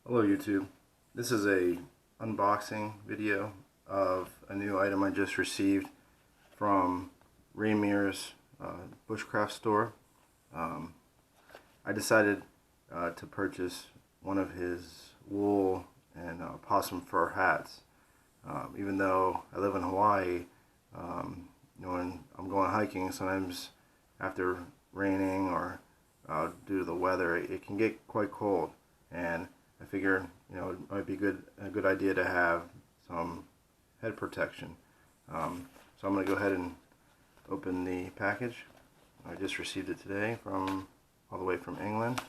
Hello YouTube. This is a unboxing video of a new item I just received from Mears Bushcraft store. I decided to purchase one of his wool and possum fur hats. Even though I live in Hawaii, when I'm going hiking, sometimes after raining or due to the weather, it can get quite cold, and I figure, it might be a good idea to have some head protection. So I'm going to go ahead and open the package. I just received it today all the way from England.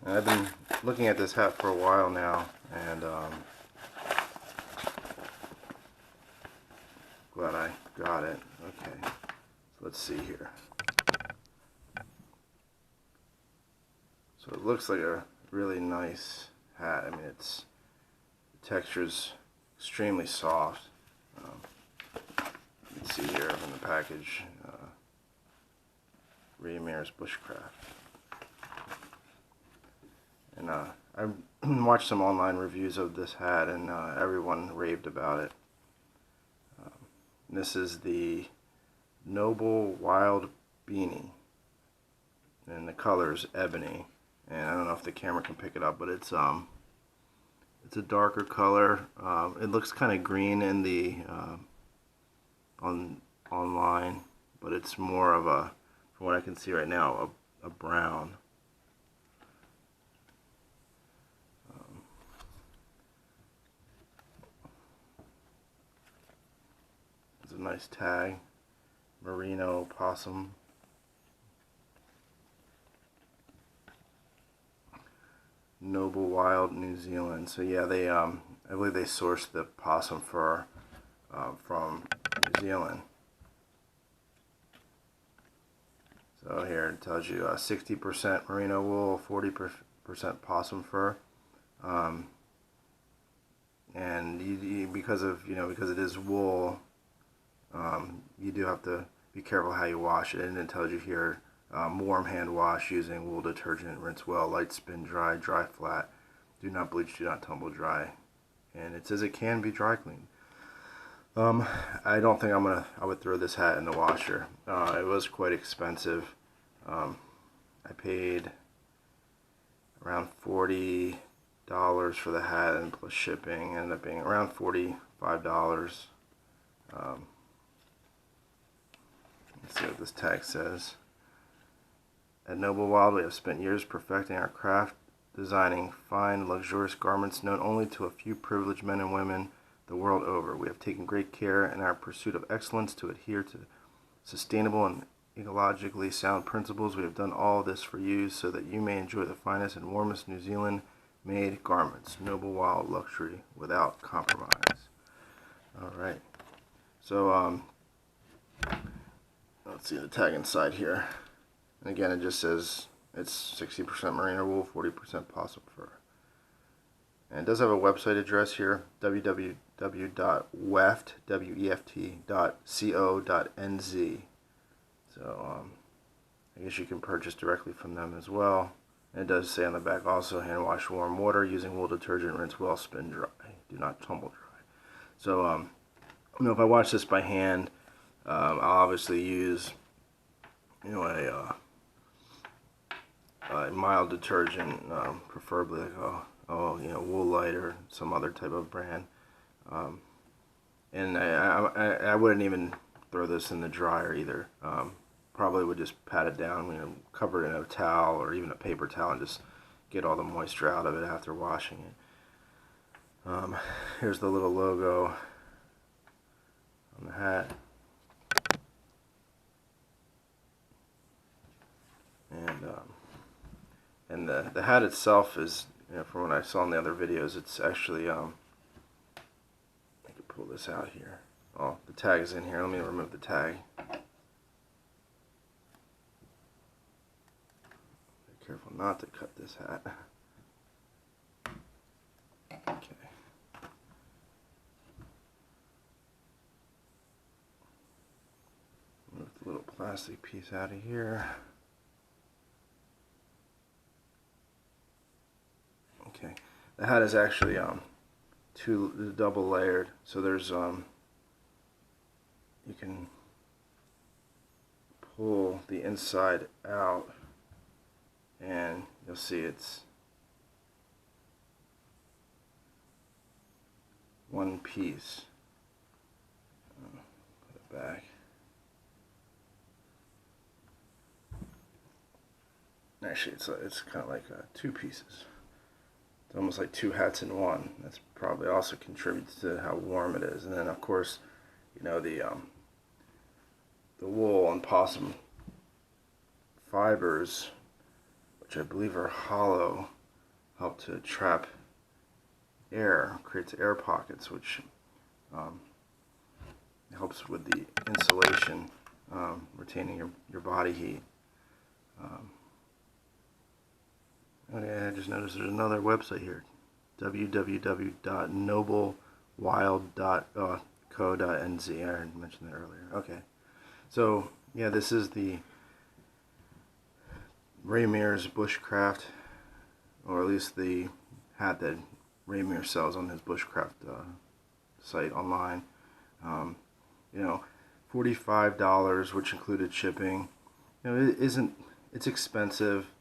And I've been looking at this hat for a while now, and glad I got it. Okay, so let's see here. So it looks like a really nice hat. I mean, the texture's extremely soft. You can see here in the package, Mears Bushcraft. And I watched some online reviews of this hat, and everyone raved about it. This is the Noble Wild Beanie, and the color's ebony. And I don't know if the camera can pick it up, but it's a darker color. It looks kind of green in the online, but it's more of a, from what I can see right now, a brown. A nice tag, merino possum. Noble Wild, New Zealand. So yeah, they I believe they sourced the possum fur from New Zealand. So here it tells you 60% merino wool, 40% possum fur. And because it is wool, you do have to be careful how you wash it. And it tells you here, warm hand wash using wool detergent, rinse well, light spin dry, dry flat, do not bleach, do not tumble dry. And it says it can be dry cleaned. I don't think I would throw this hat in the washer. It was quite expensive. I paid around $40 for the hat, and plus shipping ended up being around $45. Let's see what this tag says. At Noble Wild, we have spent years perfecting our craft, designing fine, luxurious garments known only to a few privileged men and women the world over. We have taken great care in our pursuit of excellence to adhere to sustainable and ecologically sound principles. We have done all this for you so that you may enjoy the finest and warmest New Zealand-made garments. Noble Wild luxury without compromise. All right. So let's see the tag inside here. And again, it just says it's 60% merino wool, 40% possum fur. And it does have a website address here, www.weft.co.nz. So I guess you can purchase directly from them as well. And it does say on the back also, hand wash warm water using wool detergent, rinse well, spin dry, do not tumble dry. So if I wash this by hand, I'll obviously use a mild detergent, preferably like Wool Light or some other type of brand. And I wouldn't even throw this in the dryer either. Probably would just pat it down, cover it in a towel or even a paper towel, and just get all the moisture out of it after washing it. Here's the little logo on the hat. And the hat itself is, from what I saw in the other videos, it's actually, I can pull this out here. Oh, the tag is in here. Let me remove the tag. Be careful not to cut this hat. plastic piece out of here. Okay, the hat is actually double layered, so there's you can pull the inside out and you'll see it's one piece. Put it back. Actually, it's kind of like two pieces. It's almost like two hats in one. That's probably also contributes to how warm it is. And then, of course, you know, the wool and possum fibers, which I believe are hollow, help to trap air, creates air pockets, which helps with the insulation, retaining your body heat. Okay, I just noticed there's another website here, www.noblewild.co.nz. I already mentioned that earlier. Okay, so yeah, this is the Mears Bushcraft, or at least the hat that Mears sells on his Bushcraft site online. You know, $45, which included shipping. You know, it's expensive,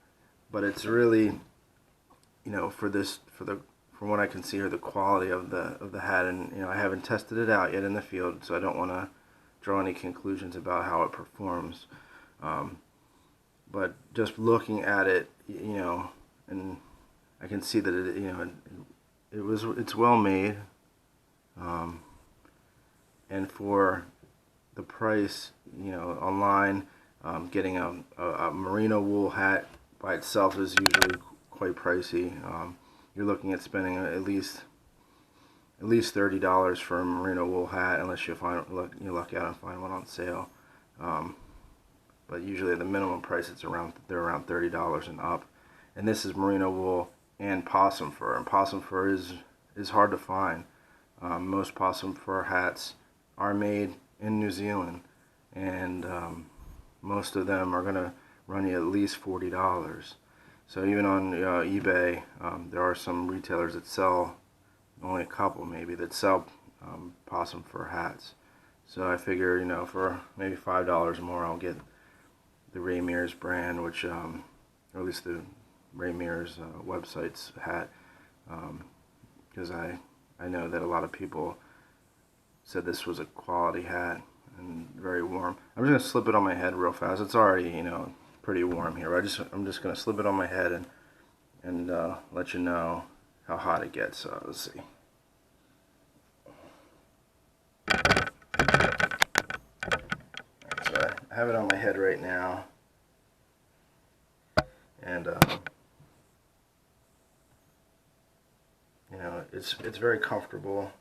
but it's really, you know, from what I can see here, the quality of the hat. And you know, I haven't tested it out yet in the field, so I don't want to draw any conclusions about how it performs. But just looking at it, you know, and I can see that it, you know, it's well made, and for the price, you know, online, getting a merino wool hat by itself is usually quite pricey. You're looking at spending at least $30 for a merino wool hat, unless you luck out and find one on sale. But usually the minimum price they're around $30 and up. And this is merino wool and possum fur, and possum fur is hard to find. Most possum fur hats are made in New Zealand, and most of them are gonna run you at least $40. So even on eBay, there are some retailers that sell, only a couple maybe, that sell possum fur hats. So I figure, you know, for maybe $5 more, I'll get the Mears brand, which, or at least the Mears website's hat, because I know that a lot of people said this was a quality hat and very warm. I'm just gonna slip it on my head real fast. It's already, you know, pretty warm here. I'm just gonna slip it on my head and let you know how hot it gets. So let's see. So I have it on my head right now, and you know, it's very comfortable.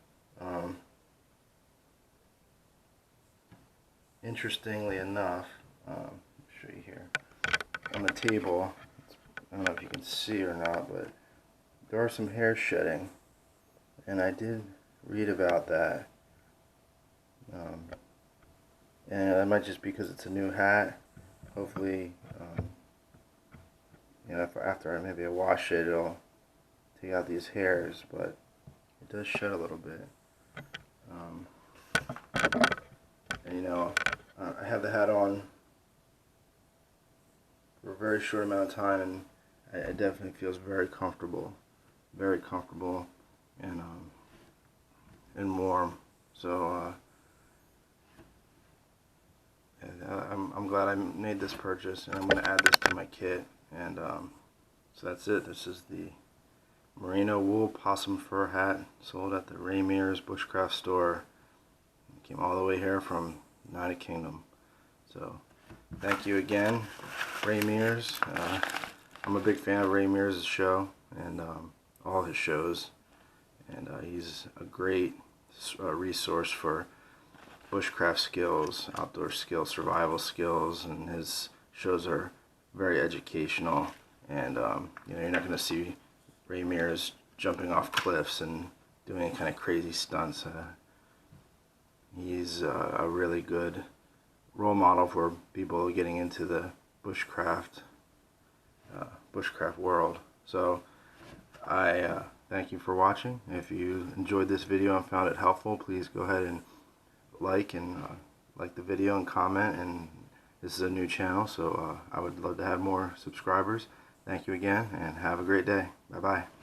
Interestingly enough, I'll show you here on the table. I don't know if you can see or not, but there are some hair shedding, and I did read about that. And that might just be because it's a new hat. Hopefully, you know, after maybe I wash it, it'll take out these hairs, but it does shed a little bit. And you know, I have the hat on for a very short amount of time, and it definitely feels very comfortable, and warm. So I'm glad I made this purchase, and I'm going to add this to my kit. And so that's it. This is the merino wool possum fur hat sold at the Mears Bushcraft store. It came all the way here from United Kingdom. So thank you again, Mears. I'm a big fan of Mears' show and all his shows, and he's a great resource for bushcraft skills, outdoor skills, survival skills, and his shows are very educational. And you know, you're not going to see Mears jumping off cliffs and doing kind of crazy stunts. He's a really good role model for people getting into the bushcraft world. So I thank you for watching. If you enjoyed this video and found it helpful, please go ahead and like the video and comment. And this is a new channel, so I would love to have more subscribers. Thank you again, and have a great day. Bye bye.